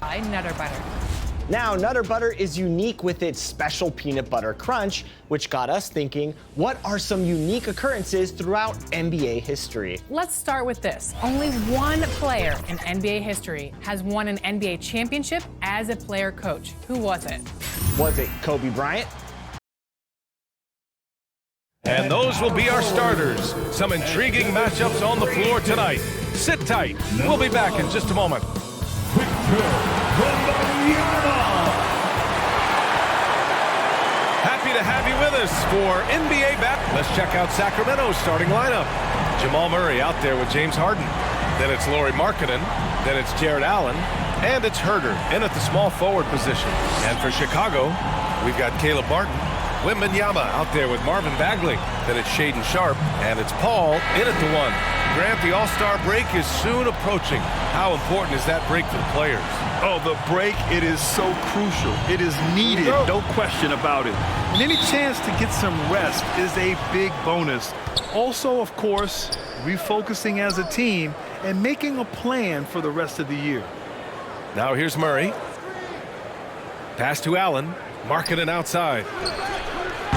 by Nutter Butter. Now, Nutter Butter is unique with its special peanut butter crunch, which got us thinking, what are some unique occurrences throughout NBA history? Let's start with this. Only one player in NBA history has won an NBA championship as a player coach. Who was it? Was it Kobe Bryant? And those will be our starters. Some intriguing matchups on the floor tonight. Sit tight. We'll be back in just a moment. Happy to have you with us for NBA Bat. Let's check out Sacramento's starting lineup. Jamal Murray out there with James Harden. Then it's Lauri Markkanen. Then it's Jared Allen. And it's Herder in at the small forward position. And for Chicago, we've got Caleb Martin. Wembanyama out there with Marvin Bagley. Then it's Shaedon Sharpe. And it's Paul in at the 1. Grant, the All-Star break is soon approaching. How important is that break for the players? Oh, the break, it is so crucial. It is needed, no question about it. And any chance to get some rest is a big bonus. Also, of course, refocusing as a team and making a plan for the rest of the year. Now here's Murray. Pass to Allen. Markkanen outside.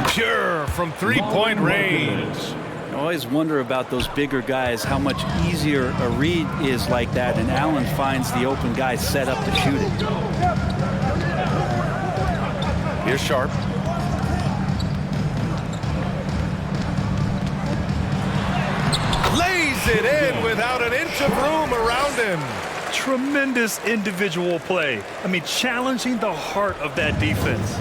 Pure from three-point range. I always wonder about those bigger guys, how much easier a read is like that, and Allen finds the open guy set up to shoot it. Here's Sharpe. Lays it in without an inch of room around him. Tremendous individual play. I mean, challenging the heart of that defense.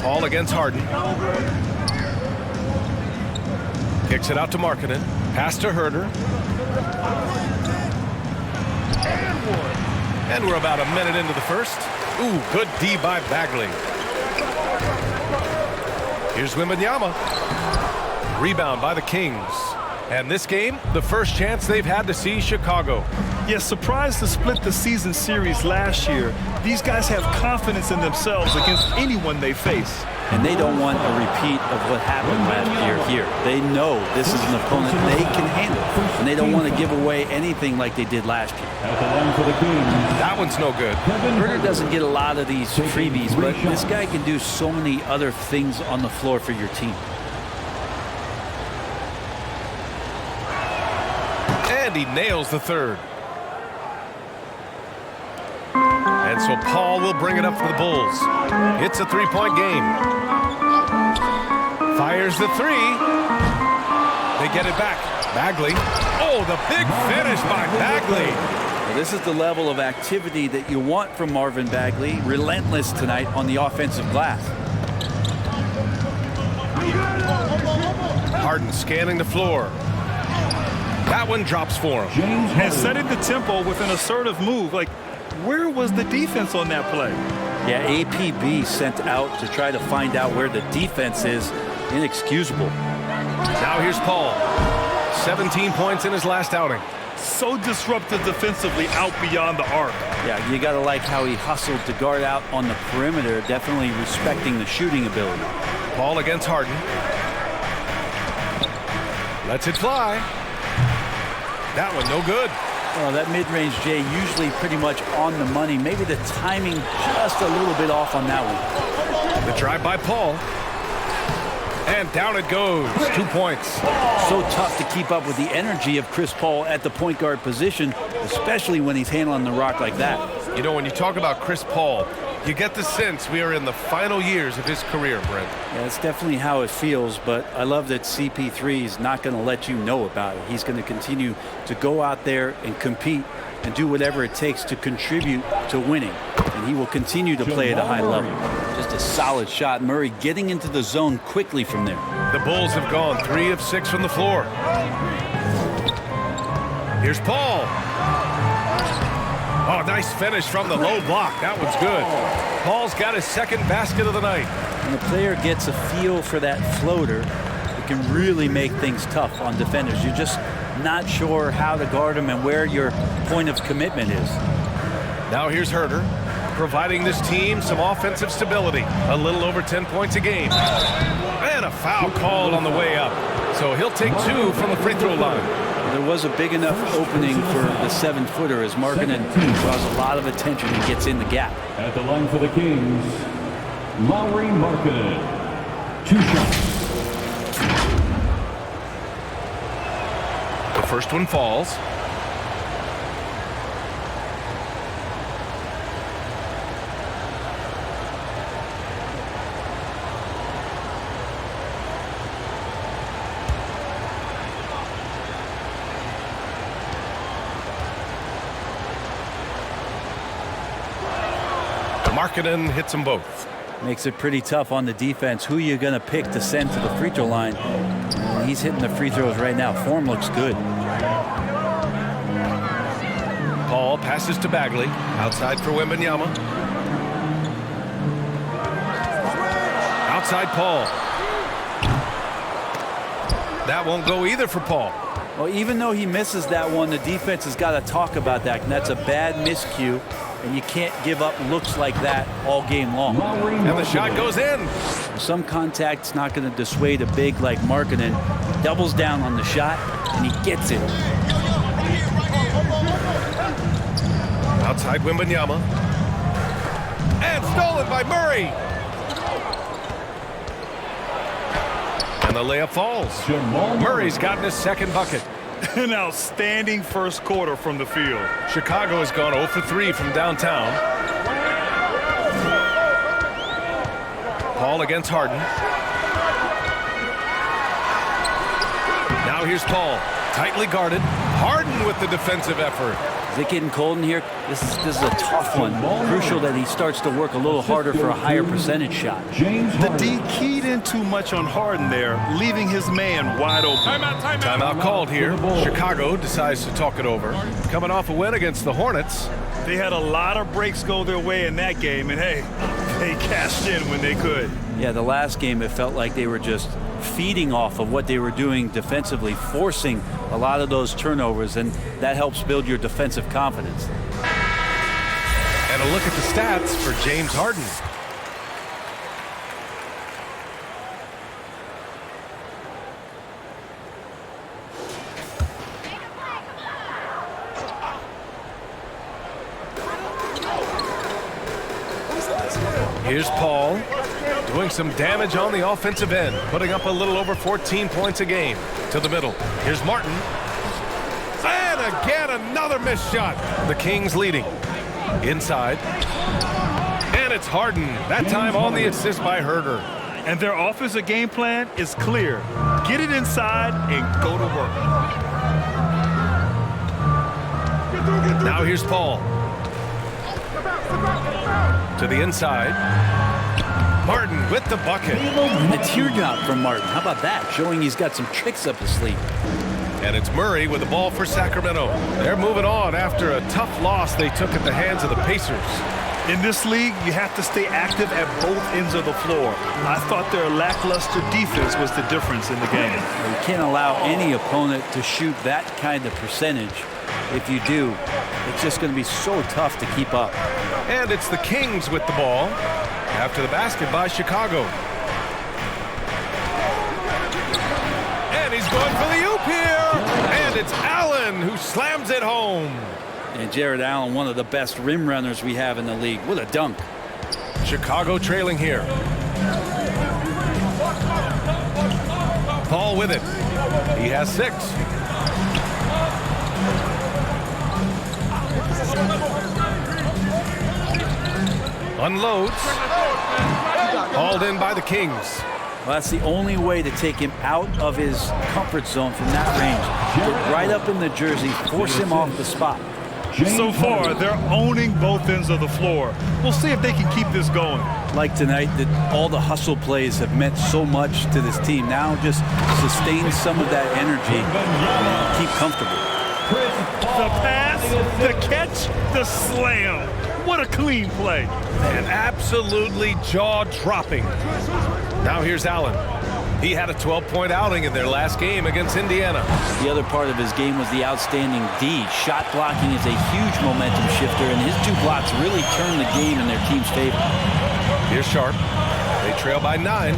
All against Harden. Kicks it out to Markkanen. Pass to Herder. And we're about a minute into the first. Ooh, good D by Bagley. Here's Wembanyama. Rebound by the Kings. And this game, the first chance they've had to see Chicago. Yes, surprised to split the season series last year. These guys have confidence in themselves against anyone they face. And they don't want a repeat of what happened last year here. They know this is an opponent they can handle. And they don't want to give away anything like they did last year. That one's no good. Herder doesn't get a lot of these freebies, but this guy can do so many other things on the floor for your team. And he nails the third. And so Paul will bring it up for the Bulls. It's a three-point game. Fires the three. They get it back. Bagley. Oh, the big finish by Bagley. Well, this is the level of activity that you want from Marvin Bagley. Relentless tonight on the offensive glass. Harden scanning the floor. That one drops for him. And setting the tempo with an assertive move. Like, where was the defense on that play? Yeah, APB sent out to try to find out where the defense is. Inexcusable. Now here's Paul. 17 points in his last outing. So disruptive defensively out beyond the arc. Yeah, you got to like how he hustled to guard out on the perimeter, definitely respecting the shooting ability. Paul against Harden. Lets it fly. That one no good. Oh, that mid-range, Jay, usually pretty much on the money. Maybe the timing just a little bit off on that one. The drive by Paul. And down it goes. 2 points. So tough to keep up with the energy of Chris Paul at the point guard position, especially when he's handling the rock like that. You know, when you talk about Chris Paul, you get the sense we are in the final years of his career, Brent. Yeah, that's definitely how it feels, but I love that CP3 is not going to let you know about it. He's going to continue to go out there and compete and do whatever it takes to contribute to winning. And he will continue to play at a high level. Just a solid shot. Murray getting into the zone quickly from there. The Bulls have gone 3 of 6 from the floor. Here's Paul. Oh, nice finish from the low block. That one's good. Paul's got his second basket of the night. When the player gets a feel for that floater, it can really make things tough on defenders. You're just not sure how to guard him and where your point of commitment is. Now here's Herder, providing this team some offensive stability. A little over 10 points a game. And a foul called on the way up. So he'll take 2 from the free throw line. There was a big enough opening for the 7-footer as Markkanen draws a lot of attention and gets in the gap. At the line for the Kings, Lauri Markkanen. 2 shots. The first one falls. Markkanen hits them both. Makes it pretty tough on the defense. Who you going to pick to send to the free throw line? And he's hitting the free throws right now. Form looks good. Paul passes to Bagley. Outside for Wembanyama. Outside Paul. That won't go either for Paul. Well, even though he misses that one, the defense has got to talk about that. And that's a bad miscue. And you can't give up looks like that all game long. And the shot goes in. Some contact's not going to dissuade a big like Markkanen. He doubles down on the shot, and he gets it. Outside Wembanyama. And stolen by Murray. And the layup falls. Murray's gotten his second bucket. An outstanding first quarter from the field. Chicago has gone 0 for 3 from downtown. Paul against Harden. Now here's Paul. Tightly guarded. Harden with the defensive effort. Is it getting cold in here? This is a tough one. Crucial that he starts to work a little harder for a higher percentage shot. The D keyed in too much on Harden there, leaving his man wide open. Timeout called here. Chicago decides to talk it over. Coming off a win against the Hornets. They had a lot of breaks go their way in that game, and hey, they cashed in when they could. Yeah, the last game it felt like they were just feeding off of what they were doing defensively, forcing a lot of those turnovers, and that helps build your defensive confidence. And a look at the stats for James Harden. Here's Paul doing some damage on the offensive end, putting up a little over 14 points a game. To the middle. Here's Martin. And again, another missed shot. The Kings leading. Inside. And it's Harden. That time on the assist by Herder. And their offensive game plan is clear. Get it inside and go to work. Now here's Paul. To the inside. Martin with the bucket. And the teardrop from Martin. How about that? Showing he's got some tricks up his sleeve. And it's Murray with the ball for Sacramento. They're moving on after a tough loss they took at the hands of the Pacers. In this league, you have to stay active at both ends of the floor. I thought their lackluster defense was the difference in the game. You can't allow any opponent to shoot that kind of percentage. If you do, it's just going to be so tough to keep up. And it's the Kings with the ball after the basket by Chicago. And he's going for the oop here. And it's Allen who slams it home. And Jared Allen, one of the best rim runners we have in the league. What a dunk. Chicago trailing here. Paul with it. He has 6. Unloads. Hauled in by the Kings. Well, that's the only way to take him out of his comfort zone from that range. Get right up in the jersey, force him off the spot. So far, they're owning both ends of the floor. We'll see if they can keep this going. Like tonight, that all the hustle plays have meant so much to this team. Now just sustain some of that energy and keep comfortable. The pass, the catch, the slam. What a clean play. And absolutely jaw-dropping. Now here's Allen. He had a 12-point outing in their last game against Indiana. The other part of his game was the outstanding D. Shot blocking is a huge momentum shifter, and his 2 blocks really turned the game in their team's favor. Here's Sharp. They trail by 9.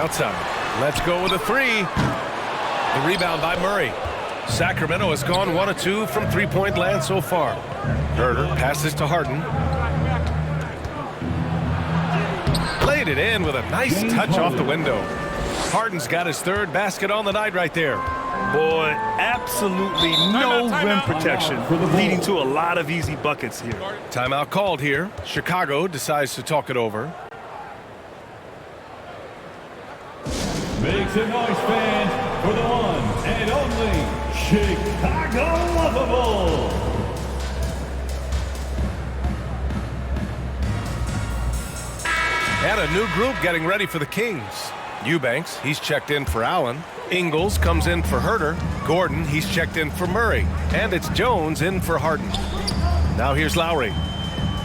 outside. Let's go with a three. The rebound by Murray. Sacramento has gone 1 of 2 from three-point land so far. Herder passes to Harden. Laid it in with a nice touch off the window. Harden's got his third basket on the night right there. Boy, absolutely no rim protection, leading to a lot of easy buckets here. Timeout called here. Chicago decides to talk it over. Make some noise, fans, for the one and only Chicago Lovable. And a new group getting ready for the Kings. Eubanks, he's checked in for Allen. Ingles comes in for Herder. Gordon, he's checked in for Murray. And it's Jones in for Harden. Now here's Lowry.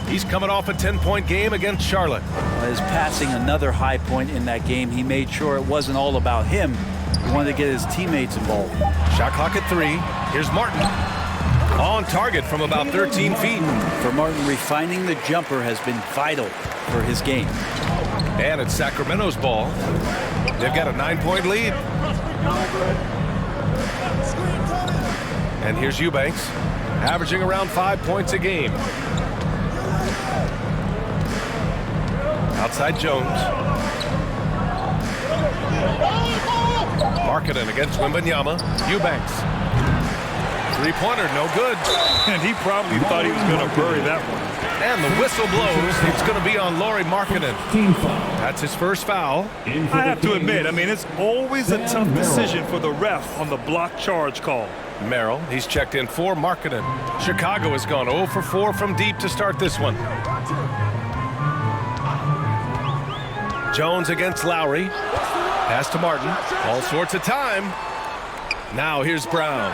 He's coming off a 10-point game against Charlotte. His passing another high point in that game. He made sure it wasn't all about him. He wanted to get his teammates involved. Shot clock at 3. Here's Martin. On target from about 13 feet. For Martin, refining the jumper has been vital for his game. And it's Sacramento's ball. They've got a 9-point lead. And here's Eubanks, averaging around 5 points a game. Outside Jones. Markkanen against Wembanyama. Eubanks. Three-pointer, no good. And he probably thought he was going to bury that one. And the whistle blows. It's going to be on Lauri Markkanen. That's his first foul. I have to admit, I mean, it's always a tough decision for the ref on the block charge call. Merrill, he's checked in for Markkanen. Chicago has gone 0 for 4 from deep to start this one. Jones against Lowry. Pass to Martin. All sorts of time. Now here's Brown.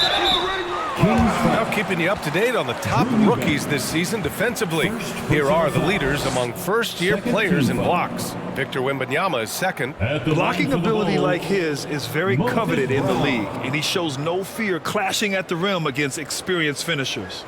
Now keeping you up to date on the top rookies this season defensively. Here are the leaders among first-year players in blocks. Victor Wembanyama is second. Blocking ability like his is very coveted in the league, and he shows no fear clashing at the rim against experienced finishers.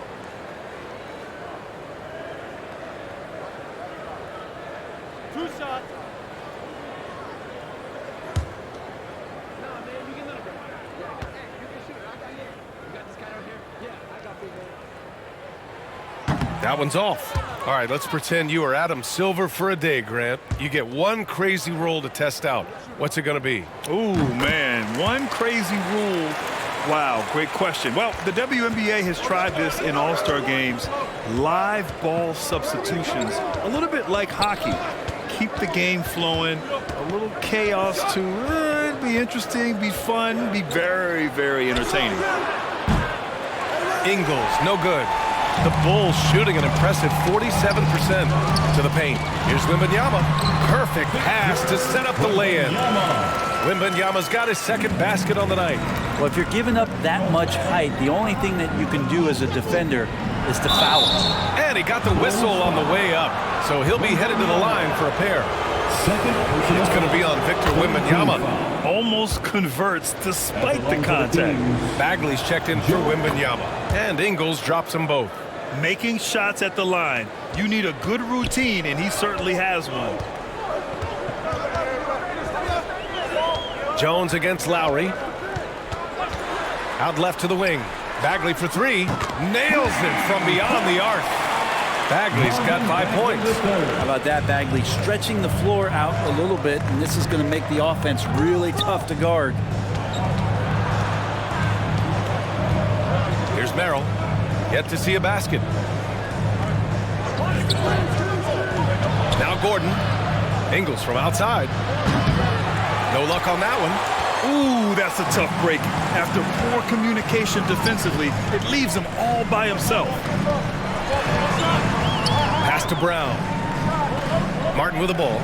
That one's off. All right, let's pretend you are Adam Silver for a day, Grant. You get one crazy rule to test out. What's it going to be? Ooh, man, one crazy rule. Wow, great question. Well, the WNBA has tried this in All-Star games. Live ball substitutions, a little bit like hockey. Keep the game flowing, a little chaos to be interesting, be fun, be very, very entertaining. Ingles, no good. The Bulls shooting an impressive 47% to the paint. Here's Wembanyama. Perfect pass to set up the lay-in. Wembanyama's got his second basket on the night. Well, if you're giving up that much height, the only thing that you can do as a defender is to foul him. And he got the whistle on the way up, so he'll be headed to the line for a pair. It's going to be on Victor Wembanyama. Almost converts despite the contact. Bagley's checked in for Wembanyama. And Ingles drops them both. Making shots at the line. You need a good routine, and he certainly has one. Jones against Lowry. Out left to the wing. Bagley for 3. Nails it from beyond the arc. Bagley's got 5 points. How about that? Bagley stretching the floor out a little bit, and this is going to make the offense really tough to guard. Here's Merrill. Yet to see a basket. Now Gordon. Ingles from outside. No luck on that one. Ooh, that's a tough break. After poor communication defensively, it leaves him all by himself. Pass to Brown. Martin with the ball.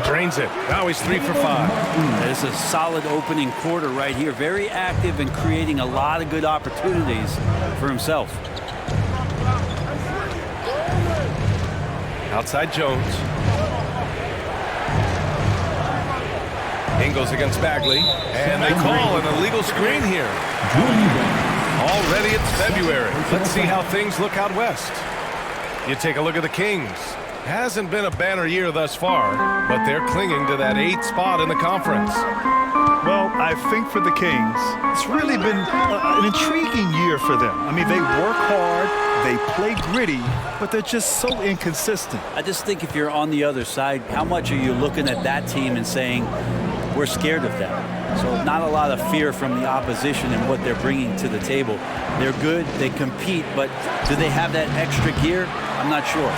Drains it. Now he's 3 for 5. It's a solid opening quarter right here. Very active and creating a lot of good opportunities for himself. Outside Jones. Ingles against Bagley. And they call an illegal screen here. Already it's February. Let's see how things look out west. You take a look at the Kings. Hasn't been a banner year thus far, but they're clinging to that 8th spot in the conference. Well, I think for the Kings, it's really been an intriguing year for them. I mean, they work hard, they play gritty, but they're just so inconsistent. I just think if you're on the other side, how much are you looking at that team and saying, we're scared of them? So not a lot of fear from the opposition and what they're bringing to the table. They're good, they compete, but do they have that extra gear? I'm not sure.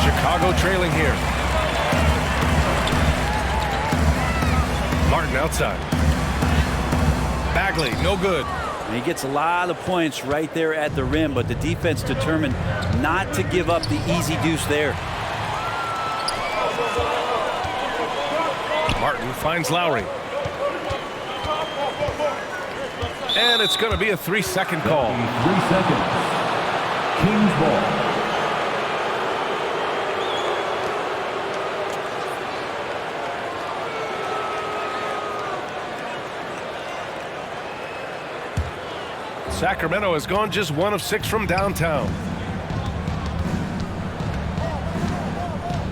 Chicago trailing here. Martin outside. Bagley, no good. And he gets a lot of points right there at the rim, but the defense determined not to give up the easy deuce there. Martin finds Lowry. And it's going to be a 3-second call. 3 seconds. Kings ball. Sacramento has gone just 1 of 6 from downtown.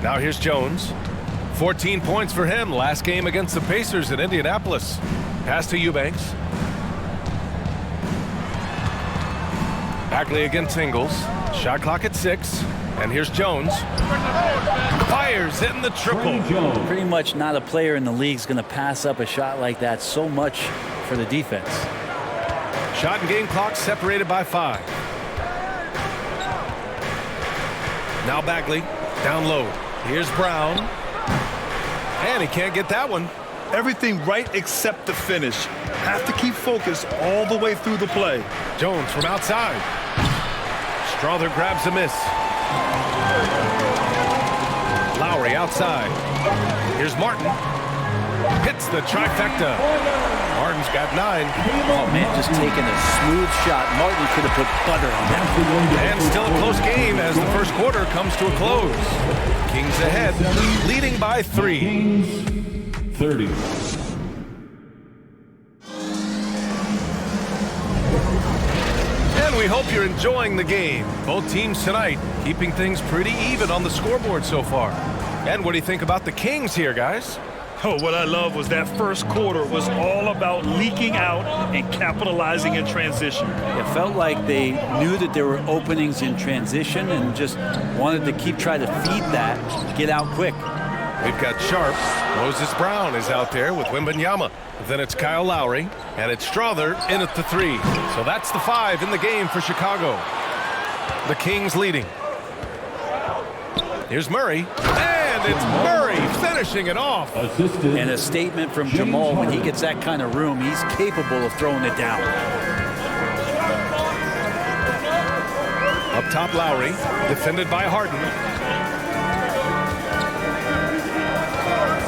Now here's Jones. 14 points for him last game against the Pacers in Indianapolis. Pass to Eubanks. Bagley against Ingles. Shot clock at 6. And here's Jones. Fires in the triple. Pretty much not a player in the league is going to pass up a shot like that so much for the defense. Shot and game clock separated by 5. Now Bagley down low. Here's Brown. And he can't get that one. Everything right except the finish. Have to keep focused all the way through the play. Jones from outside. Strother grabs a miss. Lowry outside. Here's Martin. Hits the trifecta. Martin's got 9. Oh, man, just taking a smooth shot. Martin could have put butter on that. And still a close game as the first quarter comes to a close. Kings ahead, leading by 3. Kings 30. And we hope you're enjoying the game. Both teams tonight keeping things pretty even on the scoreboard so far. And what do you think about the Kings here, guys? Oh, what I love was that first quarter was all about leaking out and capitalizing in transition. It felt like they knew that there were openings in transition and just wanted to keep trying to feed that, get out quick. We've got Sharp. Moses Brown is out there with Wembanyama. Then it's Kyle Lowry, and it's Strother in at the 3. So that's the 5 in the game for Chicago. The Kings leading. Here's Murray. And it's Murray finishing it off. Assisted. And a statement from Jamal, when he gets that kind of room, he's capable of throwing it down. Up top, Lowry, defended by Harden.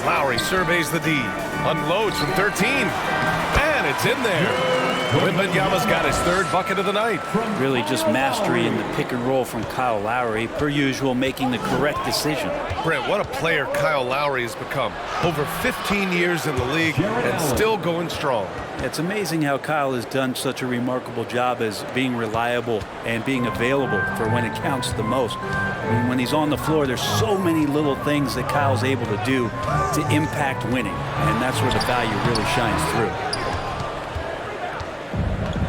Lowry surveys the D, unloads from 13, and it's in there. Wembanyama's got his 3rd bucket of the night. Really just mastery in the pick and roll from Kyle Lowry, per usual, making the correct decision. Brent, what a player Kyle Lowry has become. Over 15 years in the league and still going strong. It's amazing how Kyle has done such a remarkable job as being reliable and being available for when it counts the most. I mean, when he's on the floor, there's so many little things that Kyle's able to do to impact winning, and that's where the value really shines through.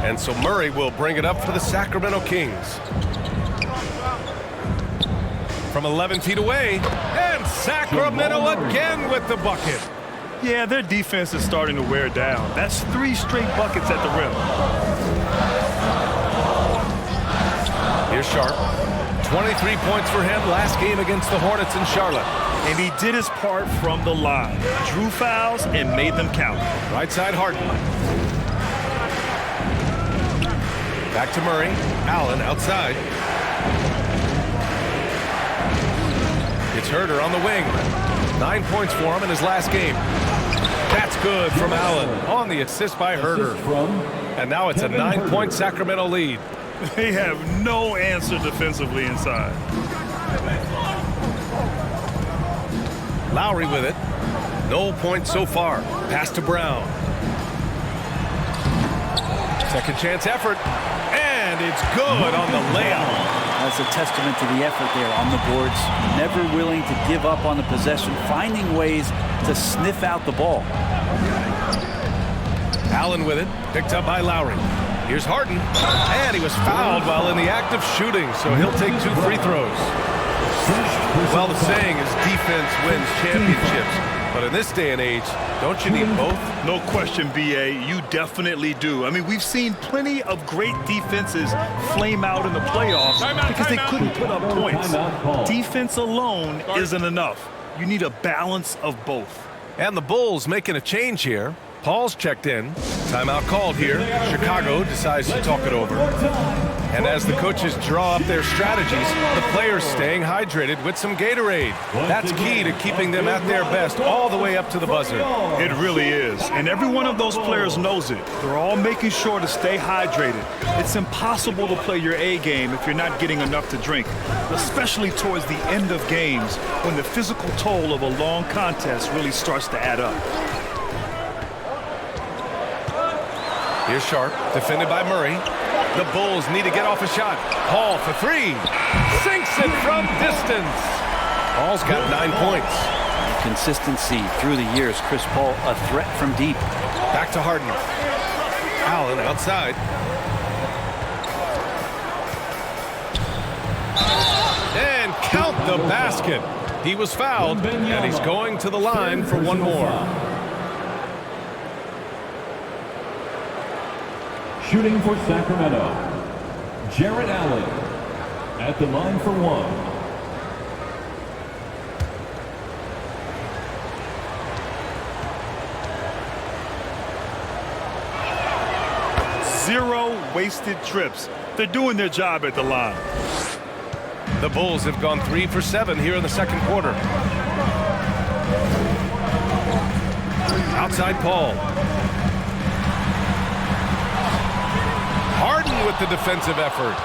And so Murray will bring it up for the Sacramento Kings. From 11 feet away, and Sacramento again with the bucket. Yeah, their defense is starting to wear down. That's 3 straight buckets at the rim. Here's Sharp. 23 points for him last game against the Hornets in Charlotte. And he did his part from the line. Drew fouls and made them count. Right side Harden. Back to Murray. Allen outside. It's Herder on the wing. 9 points for him in his last game. That's good from Allen on the assist by Herder. And now it's a 9-point Sacramento lead. They have no answer defensively inside. Lowry with it. No points so far. Pass to Brown. Second chance effort. And it's good on the layup. That's a testament to the effort there on the boards. Never willing to give up on the possession, finding ways to sniff out the ball. Allen with it, picked up by Lowry. Here's Harden, and he was fouled while in the act of shooting, so he'll take 2 free throws. Well, the saying is defense wins championships. But in this day and age, don't you need both? No question, B.A. You definitely do. I mean, we've seen plenty of great defenses flame out in the playoffs because they couldn't put up points. Defense alone isn't enough. You need a balance of both. And the Bulls making a change here. Paul's checked in. Timeout called here. Chicago decides to talk it over. And as the coaches draw up their strategies, the players staying hydrated with some Gatorade. That's key to keeping them at their best all the way up to the buzzer. It really is. And every one of those players knows it. They're all making sure to stay hydrated. It's impossible to play your A game if you're not getting enough to drink, especially towards the end of games when the physical toll of a long contest really starts to add up. Here's Sharp, defended by Murray. The Bulls need to get off a shot. Paul for 3. Sinks it from distance. Paul's got 9 points. Consistency through the years. Chris Paul, a threat from deep. Back to Harden. Allen outside. And count the basket. He was fouled, and he's going to the line for one more. Shooting for Sacramento, Jarrett Allen at the line for 1. Zero wasted trips. They're doing their job at the line. The Bulls have gone 3 for 7 here in the second quarter. Outside Paul. Harden with the defensive effort.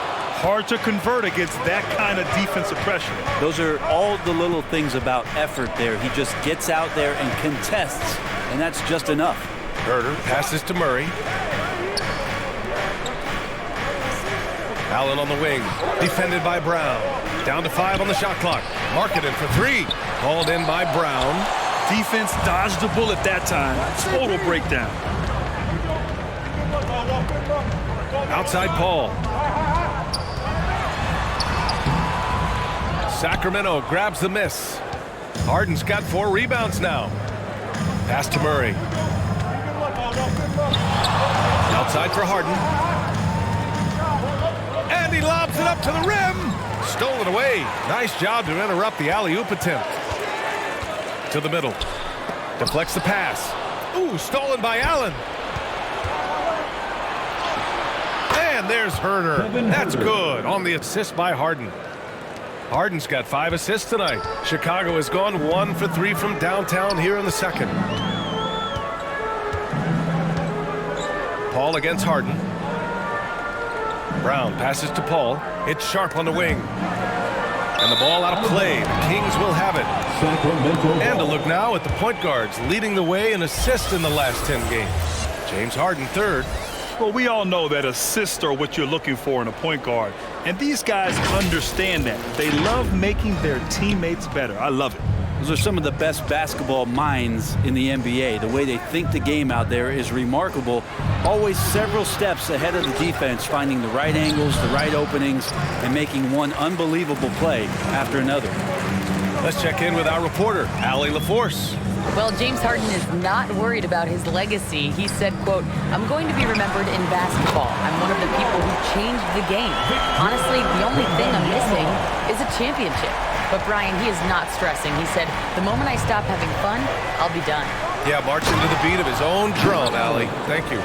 Hard to convert against that kind of defensive pressure. Those are all the little things about effort there. He just gets out there and contests, and that's just enough. Herter passes to Murray. Allen on the wing, defended by Brown. Down to 5 on the shot clock. Marketed for 3. Called in by Brown. Defense dodged the bullet that time. Total breakdown. Outside Paul. Sacramento grabs the miss. Harden's got 4 rebounds now. Pass to Murray. Outside for Harden. And he lobs it up to the rim. Stolen away. Nice job to interrupt the alley-oop attempt. To the middle. Deflects the pass. Ooh, stolen by Allen. And there's Herter. That's good on the assist by Harden. Harden's got 5 assists tonight. Chicago has gone 1 for 3 from downtown here in the second. Paul against Harden. Brown passes to Paul. It's Sharp on the wing. And the ball out of play. The Kings will have it. And a look now at the point guards leading the way in assists in the last 10 games. James Harden 3rd. Well, we all know that assists are what you're looking for in a point guard. And these guys understand that. They love making their teammates better. I love it. Those are some of the best basketball minds in the NBA. The way they think the game out there is remarkable. Always several steps ahead of the defense, finding the right angles, the right openings, and making one unbelievable play after another. Let's check in with our reporter, Allie LaForce. Well, James Harden is not worried about his legacy. He said, quote, "I'm going to be remembered in basketball. I'm one of the people who changed the game. Honestly, the only thing I'm missing is a championship." But Brian, he is not stressing. He said, "The moment I stop having fun, I'll be done." Yeah, marching to the beat of his own drum, Allie. Thank you.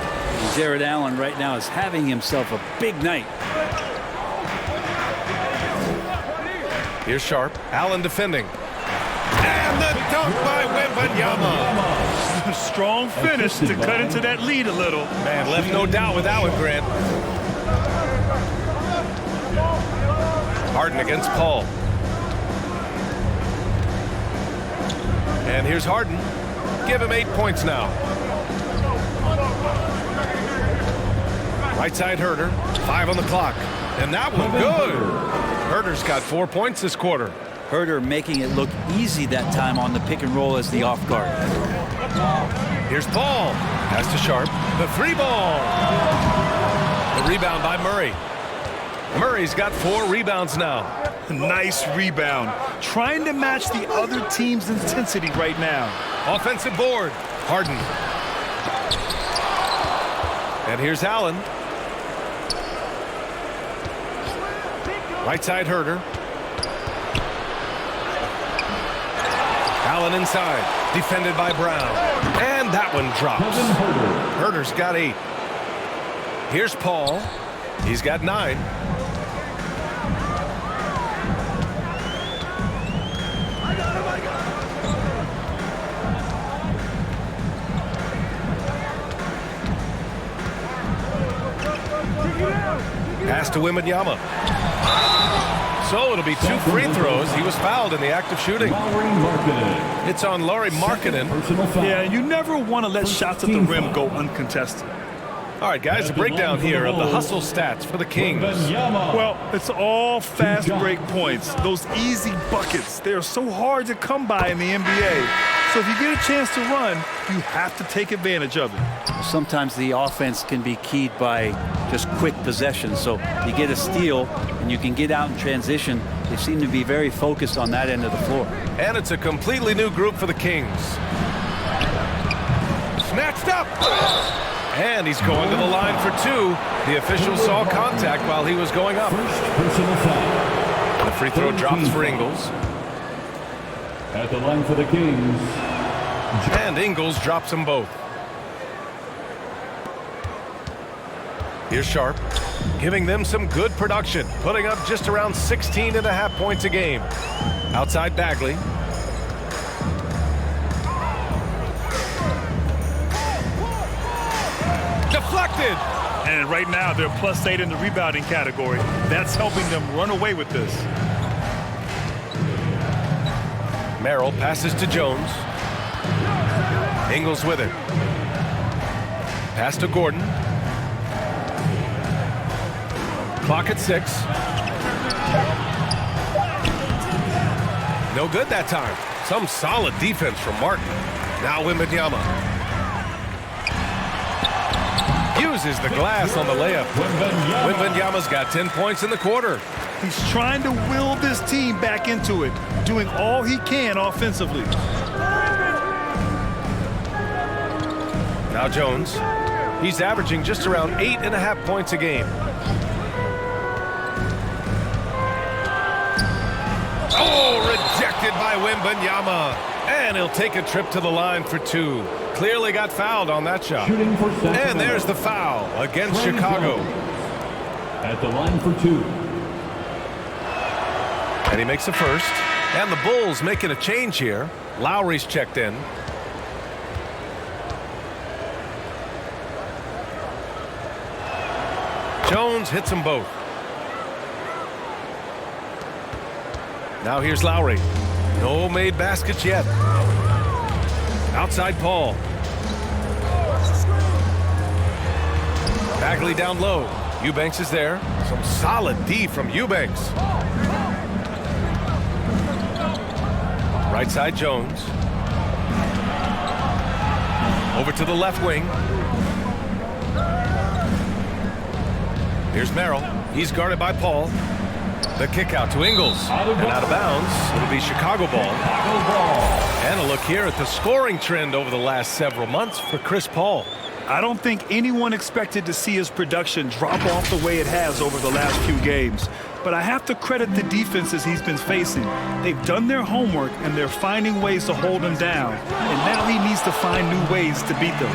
Jarrett Allen right now is having himself a big night. Here's Sharp. Allen defending. And the dunk by Wembanyama. Strong finish to cut into that lead a little. Man, left no doubt with that one, Grant. Harden against Paul. And here's Harden. Give him 8 points now. Right side Herter. 5 on the clock. And that one good. Herder's got 4 points this quarter. Herder making it look easy that time on the pick and roll as the off guard. Here's Paul. Pass to Sharp. The 3-ball. The rebound by Murray. Murray's got 4 rebounds now. Nice rebound. Trying to match the other team's intensity right now. Offensive board. Harden. And here's Allen. Right side Herder. Allen inside. Defended by Brown. And that one drops. Herder's got 8. Here's Paul. He's got 9. Pass to Wembanyama. So it'll be 2 free throws. He was fouled in the act of shooting. It's on Lauri Markkanen. Yeah, you never want to let shots at the rim go uncontested. All right, guys, a breakdown here of the hustle stats for the Kings. Well, it's all fast break points. Those easy buckets, they are so hard to come by in the NBA. So if you get a chance to run, you have to take advantage of it. Sometimes the offense can be keyed by just quick possession. So you get a steal and you can get out in transition. They seem to be very focused on that end of the floor. And it's a completely new group for the Kings. Snatched up. And he's going to the line for 2. The official saw contact while he was going up. The free throw drops for Ingles. At the line for the Kings. And Ingles drops them both. Here's Sharp, giving them some good production, putting up just around 16.5 points a game. Outside Bagley. Deflected. And right now, they're +8 in the rebounding category. That's helping them run away with this. Merrill passes to Jones. Ingles with it. Pass to Gordon. Clock at 6. No good that time. Some solid defense from Martin. Now Wembanyama. Uses the glass on the layup. Wembanyama's got 10 points in the quarter. He's trying to will this team back into it, doing all he can offensively. Now Jones. He's averaging just around 8.5 points a game. Oh, rejected by Wembanyama. And he'll take a trip to the line for 2. Clearly got fouled on that shot. And there's the foul against Chicago. At the line for 2. And he makes a first. And the Bulls making a change here. Lowry's checked in. Jones hits them both. Now here's Lowry. No made baskets yet. Outside Paul. Bagley down low. Eubanks is there. Some solid D from Eubanks. Right side Jones. Over to the left wing. Here's Merrill. He's guarded by Paul. The kick out to Ingles. And out of bounds. It'll be Chicago ball. And a look here at the scoring trend over the last several months for Chris Paul. I don't think anyone expected to see his production drop off the way it has over the last few games. But I have to credit the defenses he's been facing. They've done their homework and they're finding ways to hold him down. And now he needs to find new ways to beat them.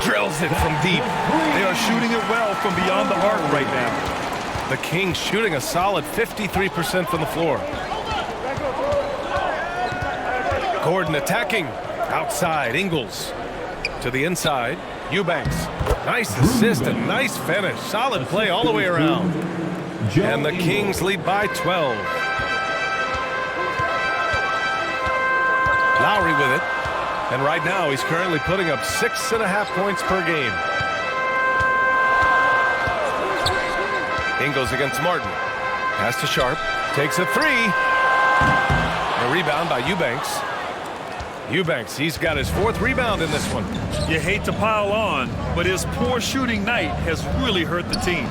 Drills it from deep. They are shooting it well from beyond the arc right now. The Kings shooting a solid 53% from the floor. Gordon attacking. Outside, Ingles. To the inside, Eubanks. Nice assist and nice finish. Solid play all the way around. And the Kings lead by 12. Lowry with it. And right now, he's currently putting up 6.5 points per game. Ingles against Martin. Pass to Sharp. Takes a three. A rebound by Eubanks. Eubanks, he's got his 4th rebound in this one. You hate to pile on, but his poor shooting night has really hurt the team.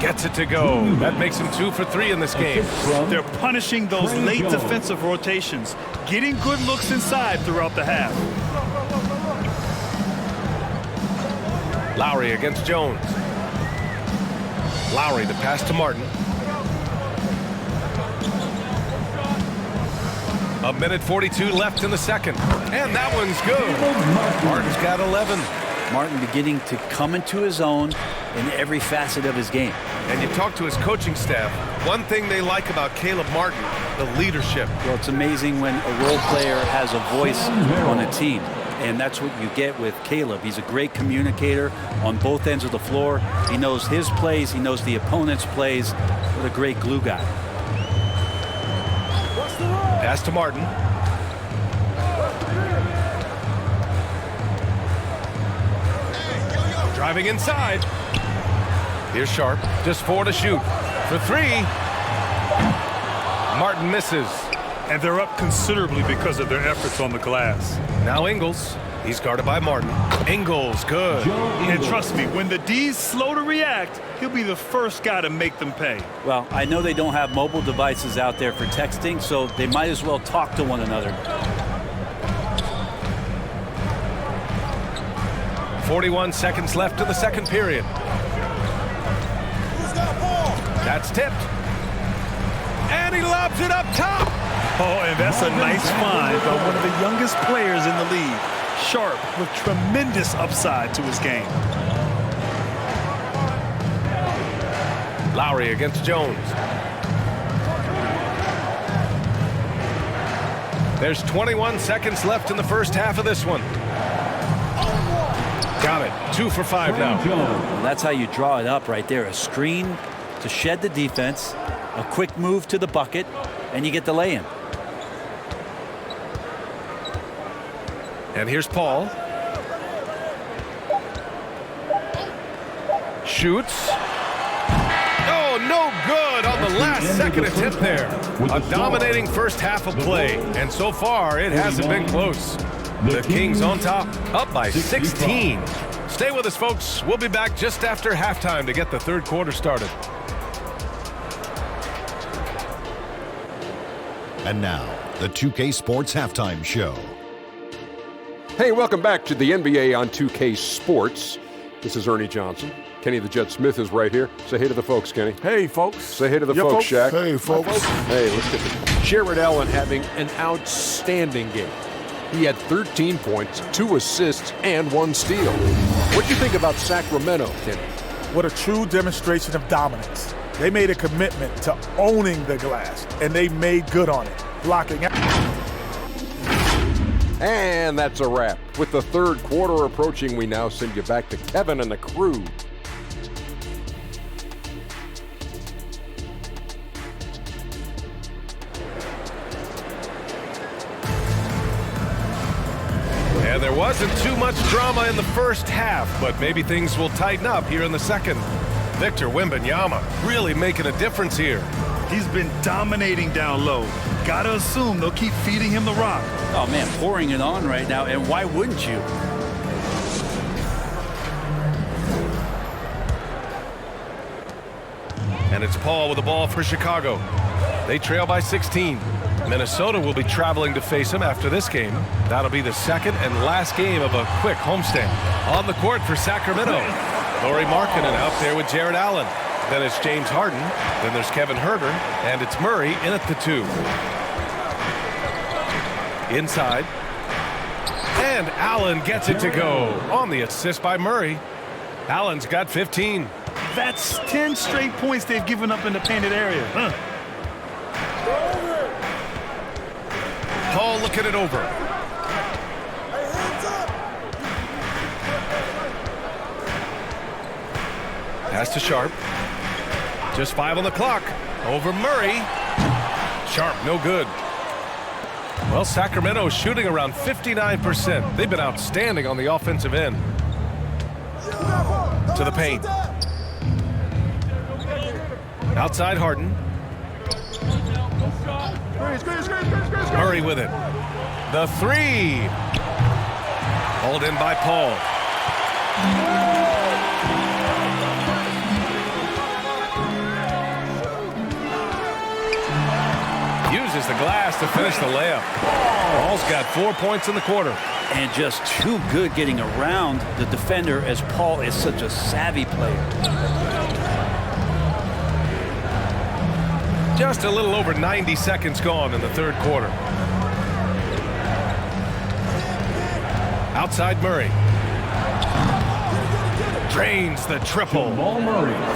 Gets it to go. That makes him 2 for 3 in this game. They're punishing those late defensive rotations, getting good looks inside throughout the half. Lowry against Jones. Lowry, the pass to Martin. A minute 42 left in the second. And that one's good. Martin's got 11. Martin beginning to come into his own in every facet of his game. And you talk to his coaching staff, one thing they like about Caleb Martin, the leadership. Well, it's amazing when a role player has a voice on a team. And that's what you get with Caleb. He's a great communicator on both ends of the floor. He knows his plays. He knows the opponent's plays. What a great glue guy. Pass to Martin. Driving inside. Here's Sharp. Just 4 to shoot. For 3. Martin misses. And they're up considerably because of their efforts on the glass. Now Ingles. He's guarded by Martin. Ingles, good. And trust me, when the D's slow to react, he'll be the first guy to make them pay. Well, I know they don't have mobile devices out there for texting, so they might as well talk to one another. 41 seconds left in the second period. That's tipped. And he lobs it up top. Oh, and that's a nice find by one of the youngest players in the league. Sharp with tremendous upside to his game. Lowry against Jones. There's 21 seconds left in the first half of this one. Got it. 2 for 5 now. Well, that's how you draw it up right there. A screen to shed the defense, a quick move to the bucket, and you get the lay-in. And here's Paul. Shoots. Oh, no good on the last second attempt there. A dominating first half of play. And so far, it hasn't been close. The Kings on top, up by 16. Stay with us, folks. We'll be back just after halftime to get the third quarter started. And now, the 2K Sports Halftime Show. Hey, welcome back to the NBA on 2K Sports. This is Ernie Johnson. Kenny the Jet Smith is right here. Say hey to the folks, Kenny. Hey, folks. Say hey to the folks, Shaq. Hey, folks. Hey, let's get this. Jared Allen having an outstanding game. He had 13 points, 2 assists, and 1 steal. What do you think about Sacramento, Kenny? What a true demonstration of dominance. They made a commitment to owning the glass, and they made good on it, blocking out. And that's a wrap. With the third quarter approaching, we now send you back to Kevin and the crew. And there wasn't too much drama in the first half, but maybe things will tighten up here in the second. Victor Wembanyama really making a difference here. He's been dominating down low. Gotta assume they'll keep feeding him the rock. Oh, man, pouring it on right now, and why wouldn't you? And it's Paul with the ball for Chicago. They trail by 16. Minnesota will be traveling to face him after this game. That'll be the second and last game of a quick homestand. On the court for Sacramento, Lauri Markkanen out there with Jared Allen. Then it's James Harden. Then there's Kevin Huerter. And it's Murray in at the 2. Inside. And Allen gets it to go on the assist by Murray. Allen's got 15. That's 10 straight points they've given up in the painted area. Paul looking it over. Pass to Sharp. Just 5 on the clock. Over Murray. Sharp, no good. Well, Sacramento shooting around 59%. They've been outstanding on the offensive end. To the paint. Outside Harden. Murray with it. The three. Hauled in by Paul. Uses the glass to finish the layup. Paul's got 4 points in the quarter. And just too good getting around the defender, as Paul is such a savvy player. Just a little over 90 seconds gone in the third quarter. Outside Murray. Drains the triple.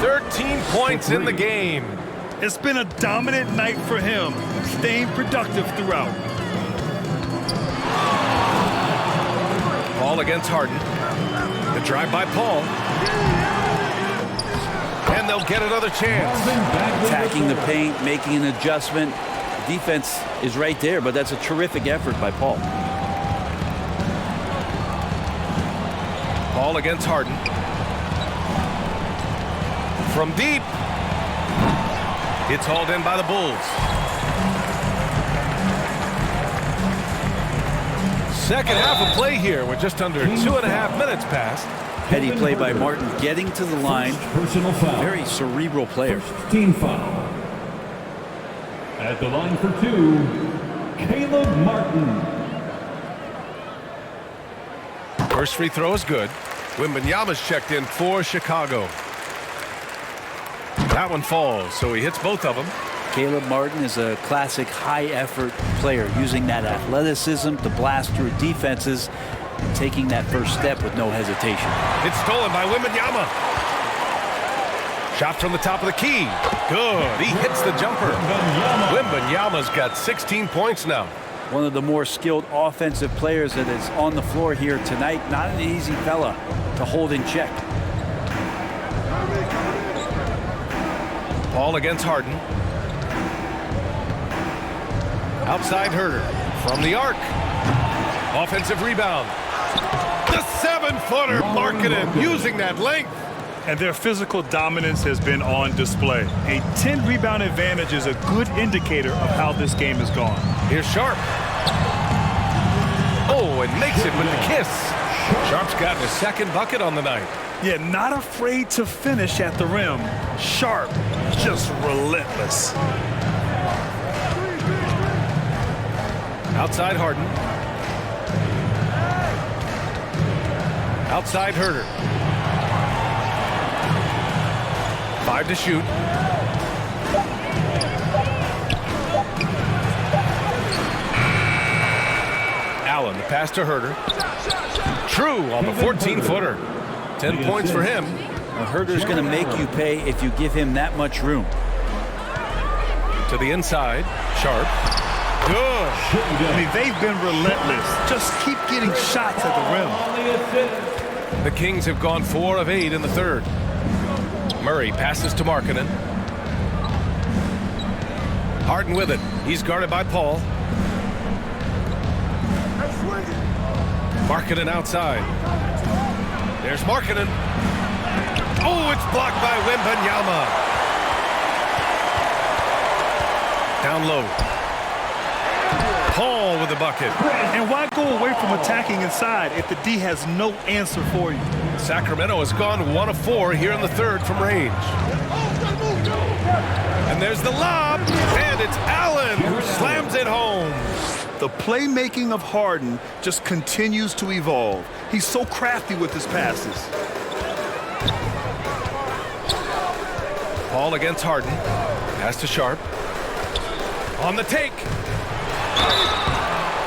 13 points in the game. It's been a dominant night for him, staying productive throughout. Paul against Harden. The drive by Paul. And they'll get another chance. Attacking the paint, making an adjustment. Defense is right there, but that's a terrific effort by Paul. Paul against Harden. From deep. It's hauled in by the Bulls. Second half of play here. We're just under 2.5 minutes past. Heady play by Martin, getting to the line. Personal foul. Very cerebral player. First team foul. At the line for 2, Caleb Martin. First free throw is good. Wembanyama's checked in for Chicago. That one falls, so he hits both of them. Caleb Martin is a classic high-effort player, using that athleticism to blast through defenses and taking that first step with no hesitation. It's stolen by Wembanyama. Shot from the top of the key. Good. He hits the jumper. Wembanyama's got 16 points now. One of the more skilled offensive players that is on the floor here tonight. Not an easy fella to hold in check. Paul against Harden. Outside Herter from the arc. Offensive rebound. The 7-footer, Markkanen using that length. And their physical dominance has been on display. A 10-rebound advantage is a good indicator of how this game has gone. Here's Sharp. Oh, and makes it with the kiss. Sharp's gotten his second bucket on the night. Yeah, not afraid to finish at the rim. Sharp, just relentless. Outside Harden. Outside Herter. 5 to shoot. Allen, the pass to Herter. True on the 14-footer. 10 points for him. Well, Herter's going to make you pay if you give him that much room. To the inside. Sharp. Good. I mean, they've been relentless. Just keep getting shots at the rim. The Kings have gone 4 of 8 in the third. Murray passes to Markkanen. Harden with it. He's guarded by Paul. Markkanen outside. There's Markkanen. Oh, it's blocked by Wembanyama. Down low. Paul with the bucket. And why go away from attacking inside if the D has no answer for you? Sacramento has gone 1 of 4 here in the third from range. And there's the lob, and it's Allen who slams it home. The playmaking of Harden just continues to evolve. He's so crafty with his passes. Paul against Harden. Pass to Sharp. On the take.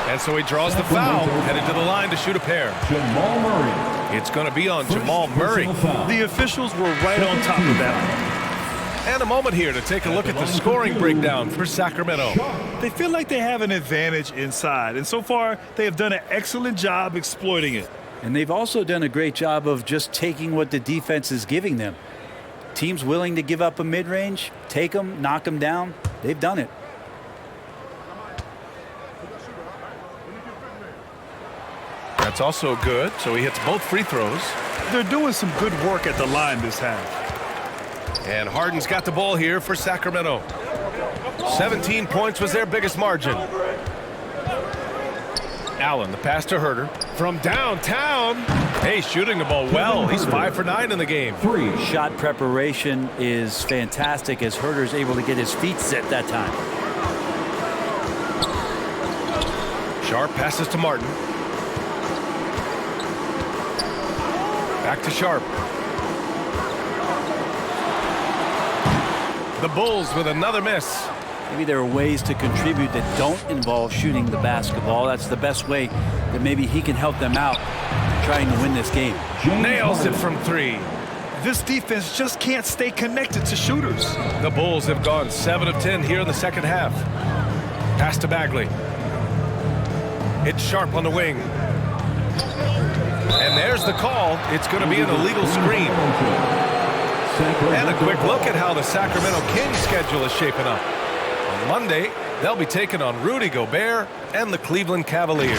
And so he draws the foul, headed to the line to shoot a pair. Jamal Murray. It's going to be on Jamal Murray. The officials were right on top of that. And a moment here to take a look at the scoring breakdown for Sacramento. They feel like they have an advantage inside, and so far they have done an excellent job exploiting it. And they've also done a great job of just taking what the defense is giving them. Teams willing to give up a mid-range, take them, knock them down. They've done it. That's also good, so he hits both free throws. They're doing some good work at the line this half. And Harden's got the ball here for Sacramento. 17 points was their biggest margin. Allen, the pass to Herter from downtown. Hey, shooting the ball well. He's 5 for 9 in the game. Shot preparation is fantastic as Herter's able to get his feet set that time. Sharp passes to Martin. Back to Sharp. The Bulls with another miss. Maybe there are ways to contribute that don't involve shooting the basketball. That's the best way that maybe he can help them out trying to win this game. Nails it from 3. This defense just can't stay connected to shooters. The Bulls have gone 7 of 10 here in the second half. Pass to Bagley. It's Sharp on the wing. And there's the call. It's going to be an illegal screen. And a quick look at how the Sacramento Kings schedule is shaping up. On Monday, they'll be taking on Rudy Gobert and the Cleveland Cavaliers.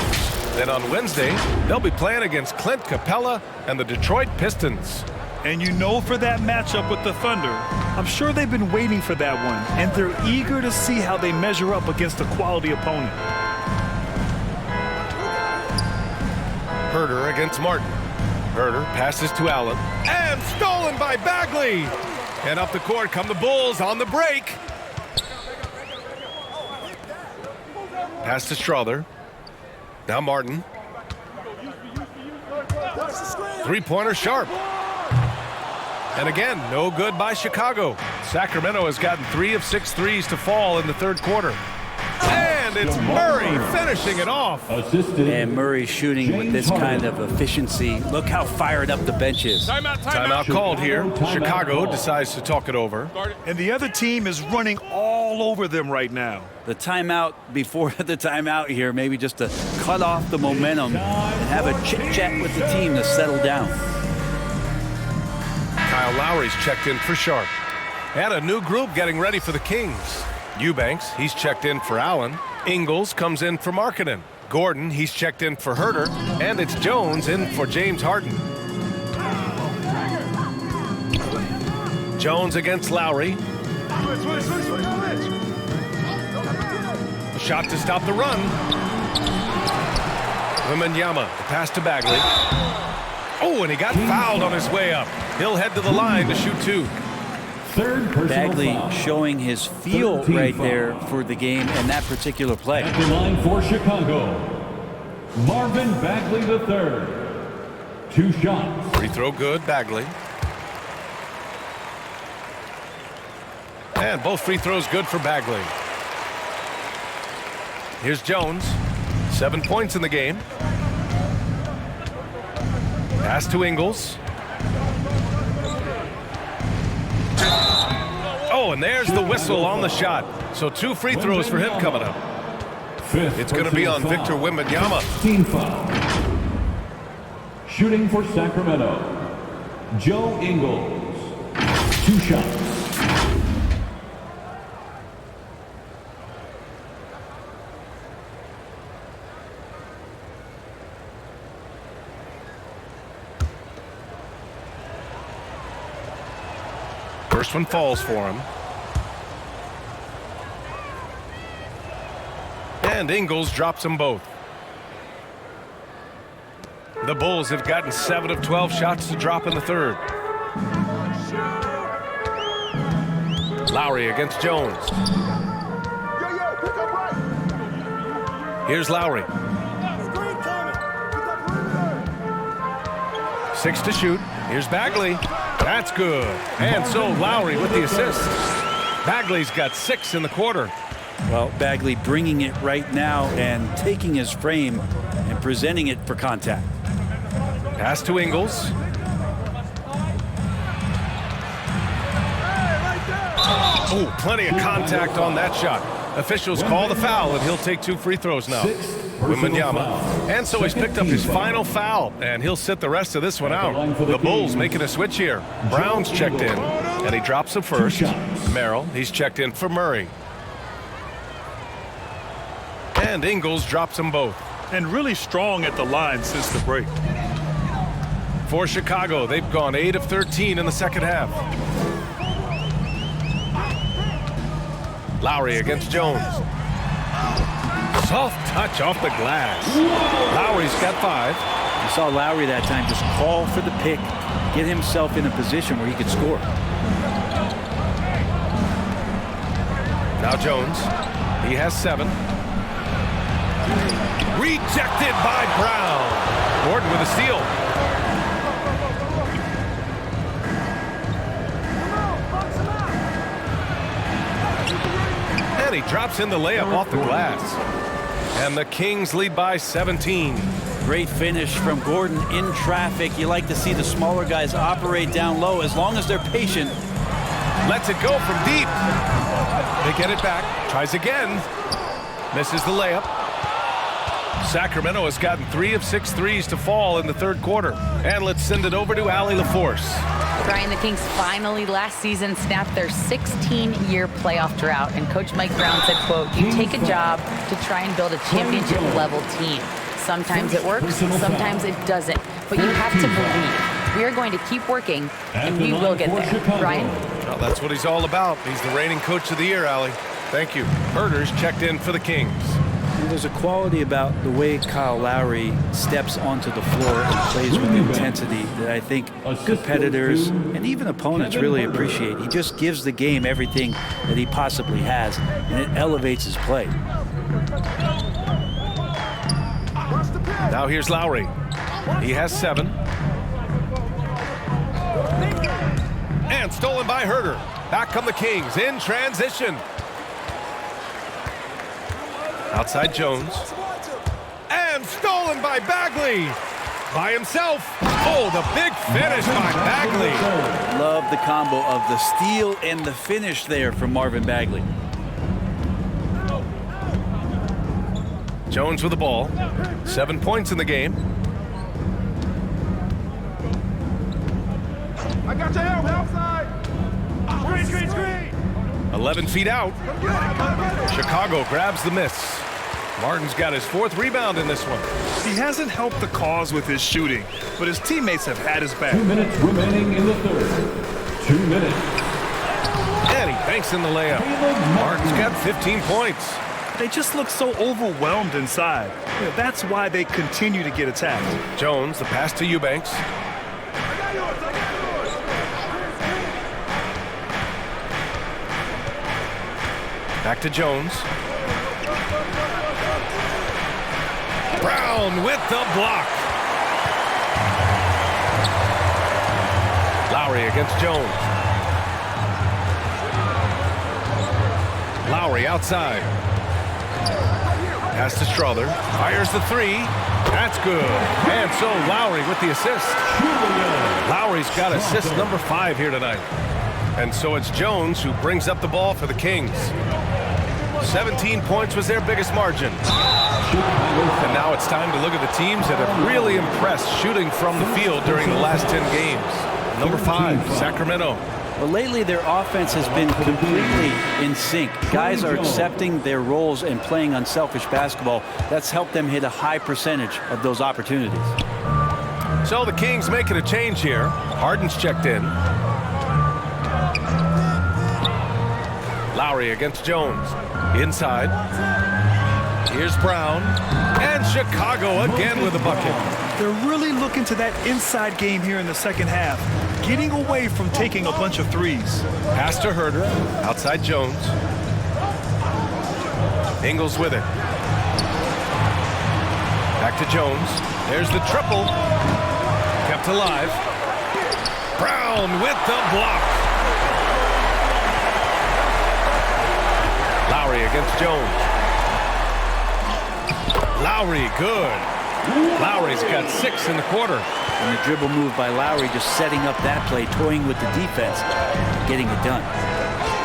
Then on Wednesday, they'll be playing against Clint Capella and the Detroit Pistons. And you know, for that matchup with the Thunder, I'm sure they've been waiting for that one, and they're eager to see how they measure up against a quality opponent. Herter against Martin. Herter passes to Allen. And stolen by Bagley. And up the court come the Bulls on the break. Pass to Strother. Now Martin. Three-pointer Sharp. And again, no good by Chicago. Sacramento has gotten 3 of 6 threes to fall in the third quarter. And it's Murray finishing it off. And Murray shooting with this kind of efficiency. Look how fired up the bench is. Timeout called here. Chicago decides to talk it over. And the other team is running all over them right now. The timeout before the timeout here, maybe just to cut off the momentum and have a chit-chat with the team to settle down. Kyle Lowry's checked in for Sharp. And a new group getting ready for the Kings. Eubanks, he's checked in for Allen. Ingles comes in for Markkanen. Gordon, he's checked in for Herter. And it's Jones in for James Harden. Jones against Lowry. A shot to stop the run. Wembanyama, the pass to Bagley. Oh, and he got fouled on his way up. He'll head to the line to shoot 2. Bagley showing his feel right there for the game and that particular play. At the line for Chicago, Marvin Bagley III. 2 shots. Free throw good, Bagley. And both free throws good for Bagley. Here's Jones. 7 points in the game. Pass to Ingles. Oh, and there's the whistle on the shot. So 2 free throws for him coming up. It's going to be on Victor Wembanyama. Team foul. Shooting for Sacramento, Joe Ingles. 2 shots. First one falls for him. And Ingles drops them both. The Bulls have gotten 7 of 12 shots to drop in the third. Lowry against Jones. Here's Lowry. 6 to shoot. Here's Bagley. That's good. And so Lowry with the assist. Bagley's got 6 in the quarter. Well, Bagley bringing it right now and taking his frame and presenting it for contact. Pass to Ingles. Oh, plenty of contact on that shot. Officials call the foul, and he'll take 2 free throws now. Wembanyama. And so he's picked up his final foul, and he'll sit the rest of this one out. The Bulls making a switch here. Brown's checked in, and he drops him first. Merrill, he's checked in for Murray. And Ingles drops them both. and really strong at the line since the break. For Chicago, they've gone 8 of 13 in the second half. Lowry against Jones. Soft touch off the glass. Lowry's got 5. You saw Lowry that time just call for the pick, get himself in a position where he could score. Now Jones. He has 7. Rejected by Brown. Gordon with a steal. And he drops in the layup off the glass. And the Kings lead by 17. Great finish from Gordon in traffic. You like to see the smaller guys operate down low as long as they're patient. Lets it go from deep. They get it back. Tries again. Misses the layup. Sacramento has gotten 3 of 6 threes to fall in the third quarter. And let's send it over to Allie LaForce. Brian, the Kings finally last season snapped their 16-year playoff drought. And Coach Mike Brown said, quote, "You take a job to try and build a championship-level team. Sometimes it works, sometimes it doesn't. But you have to believe. We are going to keep working, and we will get there." Brian? Well, that's what he's all about. He's the reigning coach of the year, Allie. Thank you. Herder's checked in for the Kings. There's a quality about the way Kyle Lowry steps onto the floor and plays with intensity that I think competitors and even opponents really appreciate. He just gives the game everything that he possibly has, and it elevates his play. Now here's Lowry. He has 7. And stolen by Herder. Back come the Kings in transition. Outside Jones. And stolen by Bagley. By himself. Oh, the big finish by Bagley. Love the combo of the steal and the finish there from Marvin Bagley. Jones with the ball. 7 points in the game. I got your help outside. Screen. 11 feet out. Chicago grabs the miss. Martin's got his 4th rebound in this one. He hasn't helped the cause with his shooting, but his teammates have had his back. 2 minutes remaining in the third. 2 minutes. And he banks in the layup. Martin's got 15 points. They just look so overwhelmed inside. That's why they continue to get attacked. Jones, the pass to Eubanks. Back to Jones. Brown with the block. Lowry against Jones. Lowry outside. Pass to Strother. Fires the 3. That's good. And so Lowry with the assist. Lowry's got assist number 5 here tonight. And so it's Jones who brings up the ball for the Kings. 17 points was their biggest margin. And now it's time to look at the teams that have really impressed shooting from the field during the last 10 games. Number 5, Sacramento. Well, lately their offense has been completely in sync. Guys are accepting their roles and playing unselfish basketball. That's helped them hit a high percentage of those opportunities. So the Kings making a change here. Harden's checked in. Lowry against Jones. Inside. Here's Brown. And Chicago again with a bucket. They're really looking to that inside game here in the second half, getting away from taking a bunch of threes. Pass to Herder. Outside Jones. Ingles with it. Back to Jones. There's the triple. Kept alive. Brown with the block. Lowry against Jones. Lowry, good. Lowry's got 6 in the quarter. And the dribble move by Lowry just setting up that play, toying with the defense, getting it done.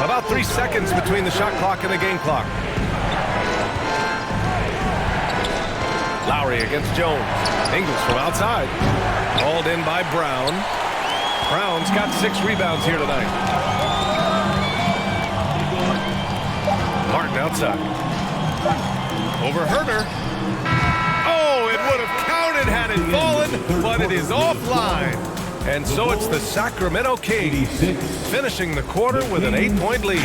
About 3 seconds between the shot clock and the game clock. Lowry against Jones. Ingles from outside. Called in by Brown. Brown's got 6 rebounds here tonight. Martin outside. Over Herder. Oh, it had it fallen, but it is offline. And so it's the Sacramento Kings finishing the quarter with an 8-point lead.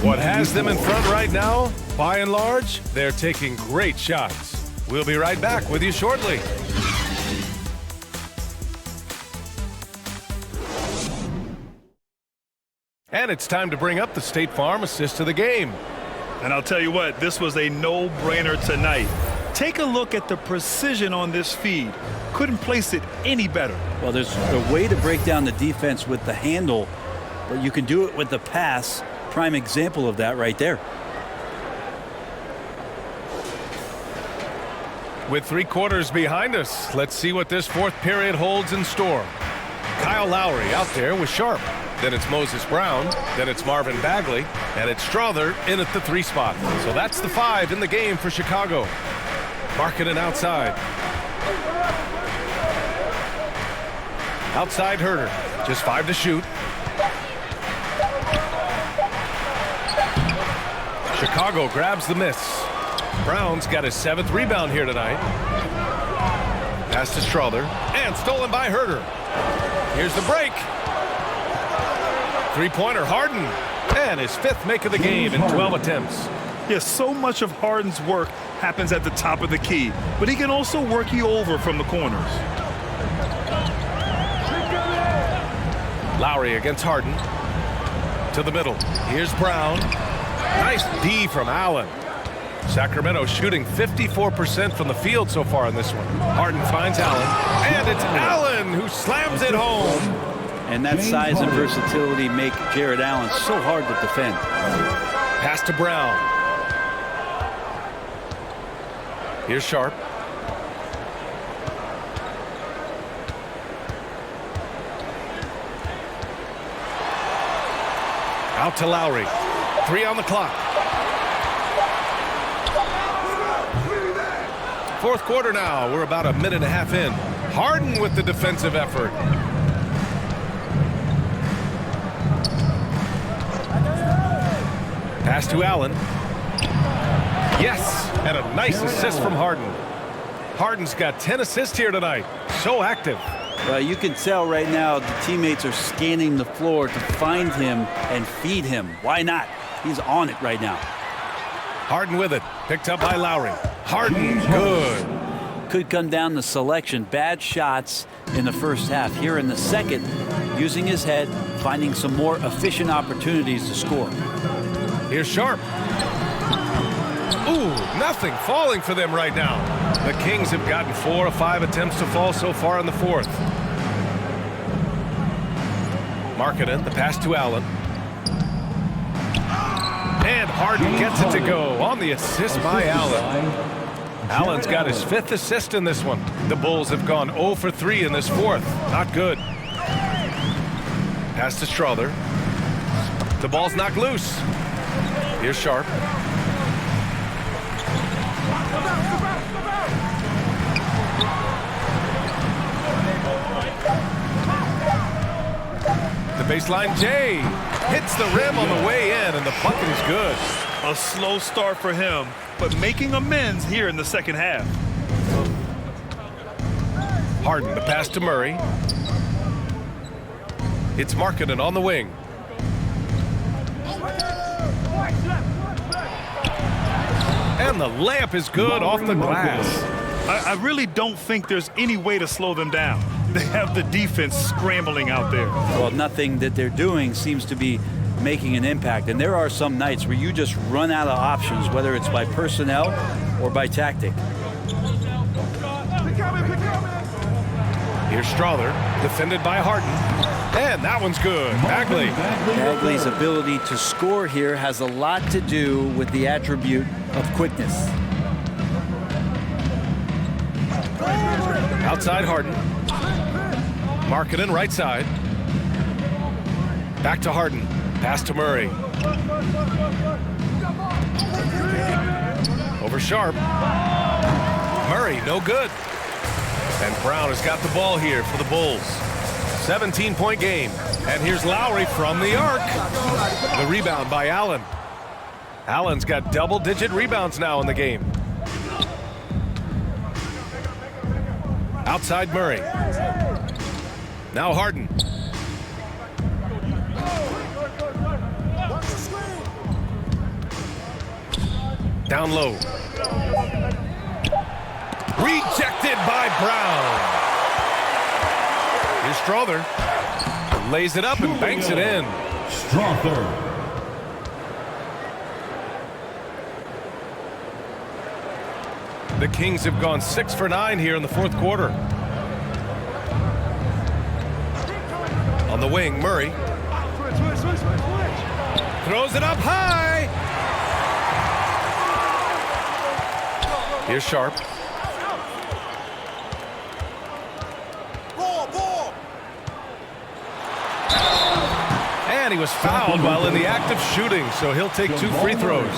What has them in front right now? By and large, they're taking great shots. We'll be right back with you shortly. And it's time to bring up the State Farm assist of the game. And I'll tell you what, this was a no-brainer tonight. Take a look at the precision on this feed. Couldn't place it any better. Well, there's a way to break down the defense with the handle, but you can do it with the pass. Prime example of that right there. With 3 quarters behind us, let's see what this fourth period holds in store. Kyle Lowry out there with Sharp. Then it's Moses Brown. Then it's Marvin Bagley. And it's Strother in at the 3 spot. So that's the 5 in the game for Chicago. Markkanen outside. Outside Herder. Just 5 to shoot. Chicago grabs the miss. Brown's got his 7th rebound here tonight. Pass to Strother. And stolen by Herder. Here's the break. 3-pointer Harden. And his 5th make of the game in 12 attempts. Yes, so much of Harden's work happens at the top of the key, but he can also work you over from the corners. Lowry against Harden. To the middle. Here's Brown. Nice D from Allen. Sacramento shooting 54% from the field so far in this one. Harden finds Allen. And it's Allen who slams it home. And that size and versatility make Jared Allen so hard to defend. Pass to Brown. Here's Sharp. Out to Lowry. 3 on the clock. Fourth quarter now. We're about a minute and a half in. Harden with the defensive effort. Pass to Allen. Yes, and a nice assist from Harden. Harden's got 10 assists here tonight. So active. Well, you can tell right now the teammates are scanning the floor to find him and feed him. Why not? He's on it right now. Harden with it. Picked up by Lowry. Harden, good. Could come down to selection. Bad shots in the first half. Here in the second, using his head, finding some more efficient opportunities to score. Here's Sharp. Ooh, nothing falling for them right now. The Kings have gotten 4 of 5 attempts to fall so far in the fourth. Markkanen, the pass to Allen. And Harden gets it to go on the assist by Allen. Allen's got his 5th assist in this one. The Bulls have gone 0 for 3 in this fourth. Not good. Pass to Strother. The ball's knocked loose. Here's Sharp. The baseline J hits the rim on the way in, and the bucket is good. A slow start for him, but making amends here in the second half. Harden, the pass to Murray. It's Markkanen on the wing. And the layup is good off the glass. I really don't think there's any way to slow them down. They have the defense scrambling out there. Well, nothing that they're doing seems to be making an impact. And there are some nights where you just run out of options, whether it's by personnel or by tactic. Here's Strother, defended by Harden. And that one's good. Bagley. Bagley's ability to score here has a lot to do with the attribute of quickness. Outside Harden. Markkanen right side. Back to Harden. Pass to Murray. Over Sharp. Murray, no good. And Brown has got the ball here for the Bulls. 17-point game. And here's Lowry from the arc. The rebound by Allen. Allen's got double-digit rebounds now in the game. Outside Murray. Now Harden. Down low. Rejected by Brown. Here's Strother. Lays it up and banks it in. Strother. The Kings have gone 6 for 9 here in the fourth quarter. On the wing, Murray. Throws it up high. Here's Sharp. And he was fouled while in the act of shooting, so he'll take 2 free throws.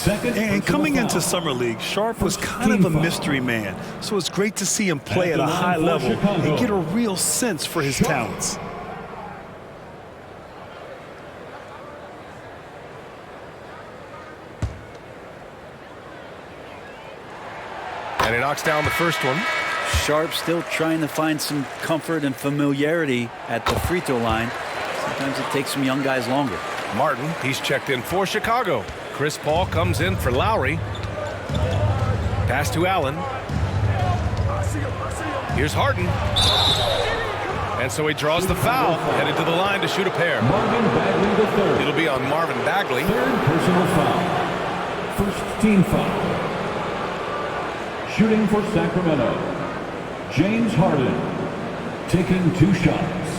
And coming into Summer League, Sharp was kind of a mystery man, so it's great to see him play at a high level and get a real sense for his talents. And he knocks down the first one. Sharp still trying to find some comfort and familiarity at the free throw line. Sometimes it takes some young guys longer. Martin, he's checked in for Chicago. Chris Paul comes in for Lowry. Pass to Allen. Here's Harden. And so he draws the foul, headed to the line to shoot a pair. Marvin Bagley the third. It'll be on Marvin Bagley. Third personal foul. First team foul. Shooting for Sacramento, James Harden, taking 2 shots.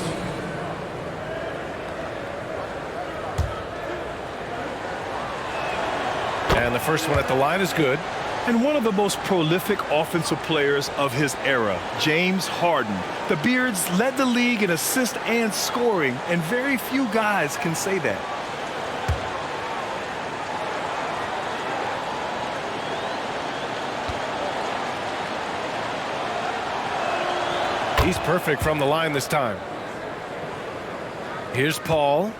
And the first one at the line is good. And one of the most prolific offensive players of his era, James Harden. The Beards led the league in assists and scoring, and very few guys can say that. He's perfect from the line this time. Here's Paul.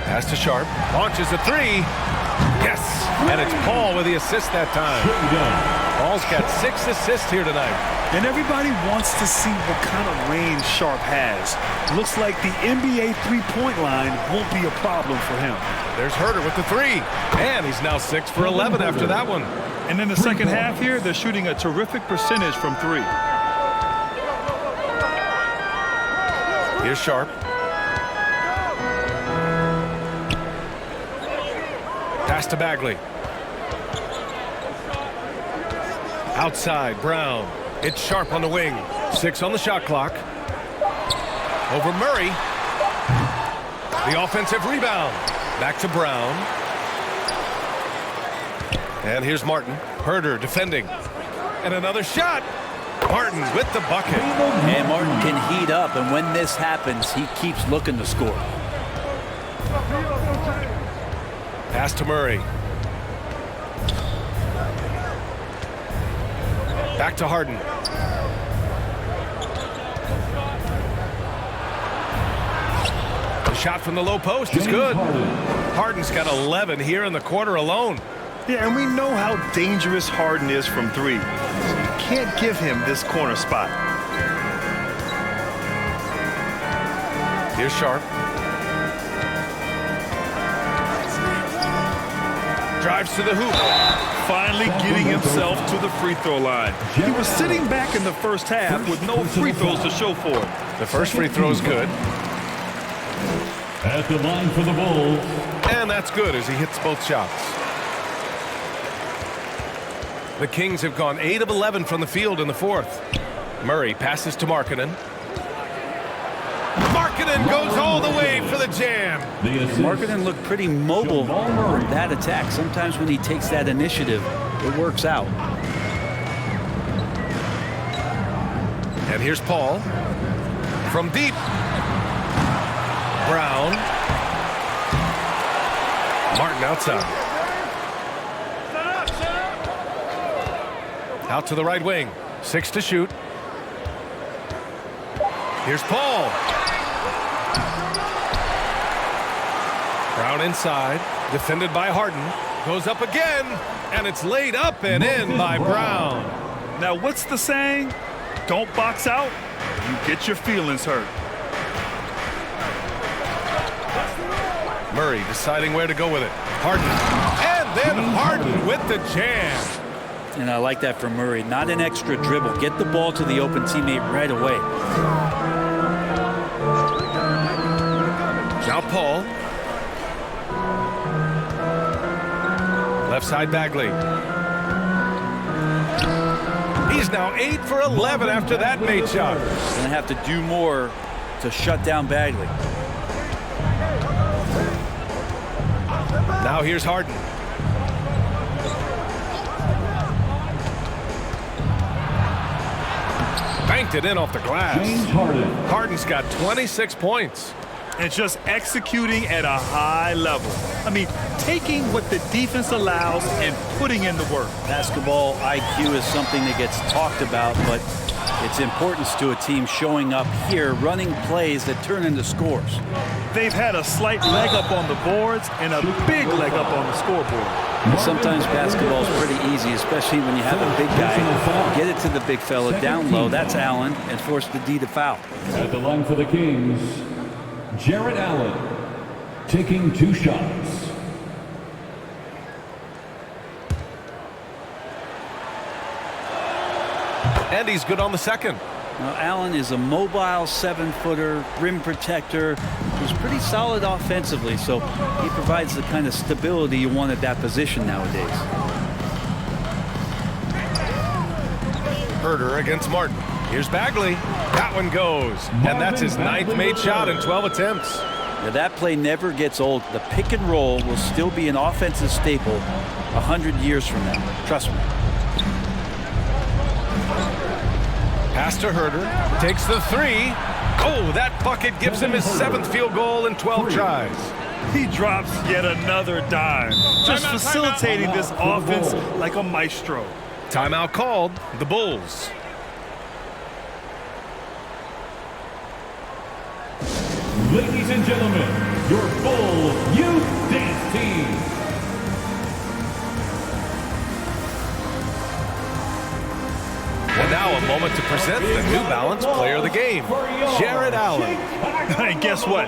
Pass to Sharp. Launches a 3. Yes! And it's Paul with the assist that time. Paul's got 6 assists here tonight. And everybody wants to see what kind of range Sharp has. Looks like the NBA three-point line won't be a problem for him. There's Herter with the 3. And he's now 6 for 11 after that one. And in the second half here, they're shooting a terrific percentage from 3. Here's Sharp. Pass to Bagley. Outside, Brown. It's Sharp on the wing. 6 on the shot clock. Over Murray. The offensive rebound. Back to Brown. And here's Martin. Herter defending. And another shot. Martin with the bucket. And Martin can heat up, and when this happens, he keeps looking to score. Pass to Murray. Back to Harden. The shot from the low post is good. Harden's got 11 here in the quarter alone. Yeah, and we know how dangerous Harden is from 3. So you can't give him this corner spot. Here's Sharp. Drives to the hoop. Finally getting himself to the free throw line. He was sitting back in the first half with no free throws to show for it. The first free throw is good. At the line for the Bulls. And that's good as he hits both shots. The Kings have gone 8 of 11 from the field in the fourth. Murray passes to Markkanen. Markkanen goes all the way for the jam. Markkanen looked pretty mobile on that attack. Sometimes when he takes that initiative, it works out. And here's Paul. From deep. Brown. Martin outside. Out to the right wing. 6 to shoot. Here's Paul. Brown inside. Defended by Harden. Goes up again, and it's laid up and in by Brown. Now, what's the saying? Don't box out, you get your feelings hurt. Murray deciding where to go with it. Harden. And then Harden with the jam. And I like that from Murray. Not an extra dribble. Get the ball to the open teammate right away. Now Paul. Left side Bagley. He's now 8 for 11 after that made shot. Gonna have to do more to shut down Bagley. Now here's Harden. Banked it in off the glass. James Harden. Harden's got 26 points. And just executing at a high level. I mean, taking what the defense allows and putting in the work. Basketball IQ is something that gets talked about, but its importance to a team showing up here, running plays that turn into scores. They've had a slight leg up on the boards and a big leg up on the scoreboard. Sometimes basketball is pretty easy, especially when you have a big guy. Get it to the big fella down low. That's Allen, and force the D to foul. At the line for the Kings, Jared Allen, taking 2 shots. And he's good on the second. Now, Allen is a mobile 7-footer, rim protector, who's pretty solid offensively, so he provides the kind of stability you want at that position nowadays. Herder against Martin. Here's Bagley. That one goes. And that's his 9th made shot in 12 attempts. Now, that play never gets old. The pick and roll will still be an offensive staple 100 years from now. Trust me. Pass to Herder. Takes the 3. Oh, that bucket gives him his 7th field goal in 12 tries. He drops yet another dime. Just facilitating this offense like a maestro. Timeout called. The Bulls. Ladies and gentlemen, your Bull Youth Dance Team. And now a moment to present the New Balance Player of the Game, Jared Allen. And guess what?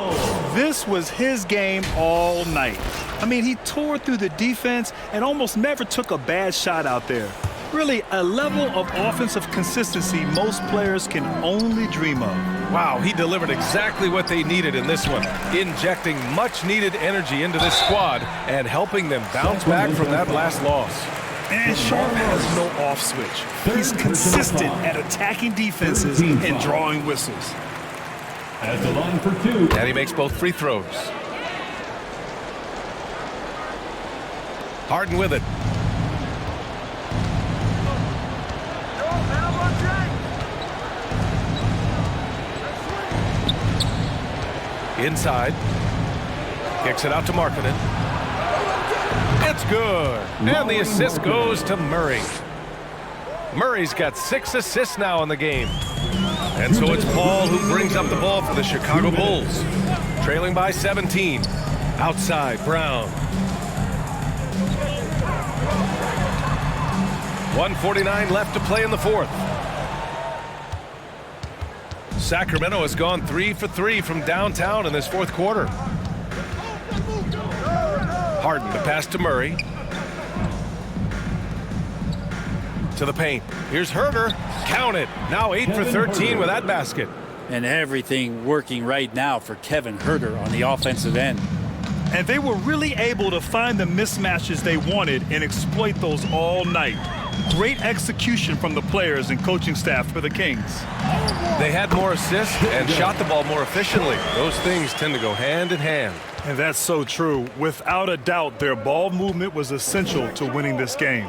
This was his game all night. I mean, he tore through the defense and almost never took a bad shot out there. Really, a level of offensive consistency most players can only dream of. Wow, he delivered exactly what they needed in this one, injecting much-needed energy into this squad and helping them bounce back from that last loss. And Sharp has no off switch. He's consistent at attacking defenses and drawing whistles. At the line for 2. And he makes both free throws. Harden with it. Inside. Kicks it out to Markkanen. It's good. And the assist goes to Murray. Murray's got 6 assists now in the game. And so it's Paul who brings up the ball for the Chicago Bulls. Trailing by 17. Outside, Brown. 1:49 left to play in the 4th. Sacramento has gone 3 for 3 from downtown in this 4th quarter. Harden, the pass to Murray. To the paint. Here's Herder. Count it. Now 8 for 13 with that basket. And everything working right now for Kevin Herder on the offensive end. And they were really able to find the mismatches they wanted and exploit those all night. Great execution from the players and coaching staff for the Kings. They had more assists and shot the ball more efficiently. Those things tend to go hand in hand. And that's so true. Without a doubt, their ball movement was essential to winning this game.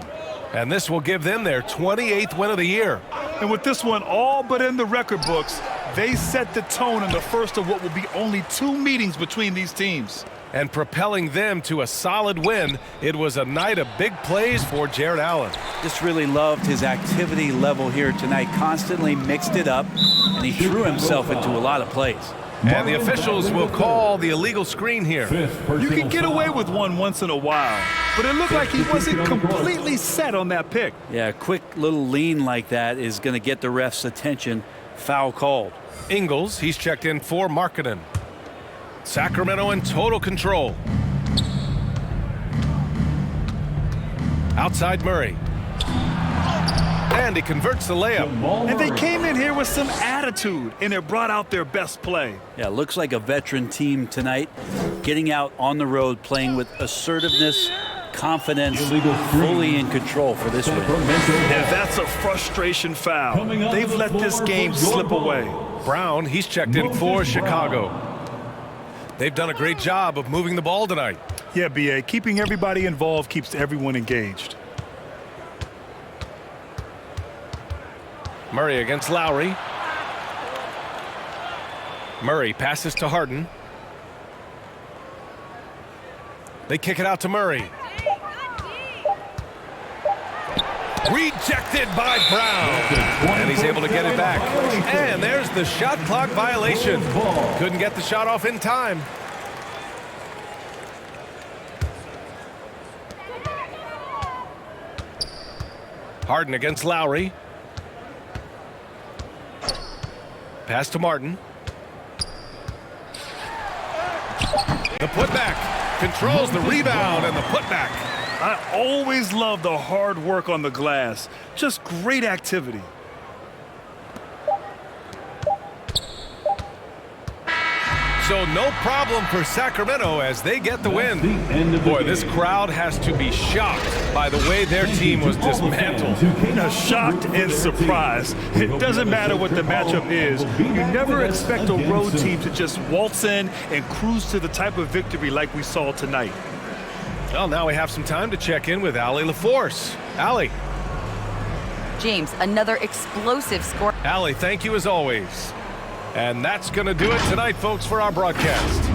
And this will give them their 28th win of the year. And with this one all but in the record books, they set the tone in the first of what will be only 2 meetings between these teams. And propelling them to a solid win, it was a night of big plays for Jared Allen. Just really loved his activity level here tonight. Constantly mixed it up, and he threw himself into a lot of plays. And the officials will call the illegal screen here. You can get away with one once in a while, but it looked like he wasn't completely set on that pick. Yeah, a quick little lean like that is going to get the ref's attention. Foul called. Ingles, he's checked in for Markkanen. Sacramento in total control. Outside Murray. And he converts the layup. And they came in here with some attitude, and it brought out their best play. Yeah, looks like a veteran team tonight, getting out on the road, playing with assertiveness, confidence, fully in control for this win. And that's a frustration foul. They've let this game slip away. Brown, he's checked in for Chicago. They've done a great job of moving the ball tonight. Yeah, B.A., keeping everybody involved keeps everyone engaged. Murray against Lowry. Murray passes to Harden. They kick it out to Murray. Rejected by Brown. And he's able to get it back. And there's the shot clock violation. Couldn't get the shot off in time. Harden against Lowry. Pass to Martin. The putback controls the rebound and the putback. I always love the hard work on the glass. Just great activity. So no problem for Sacramento as they get the win. Boy, this crowd has to be shocked by the way their team was dismantled. Shocked and surprised. It doesn't matter what the matchup is. You never expect a road team to just waltz in and cruise to the type of victory like we saw tonight. Well, now we have some time to check in with Allie LaForce. Allie. James, another explosive score. Allie, thank you as always. And that's going to do it tonight, folks, for our broadcast.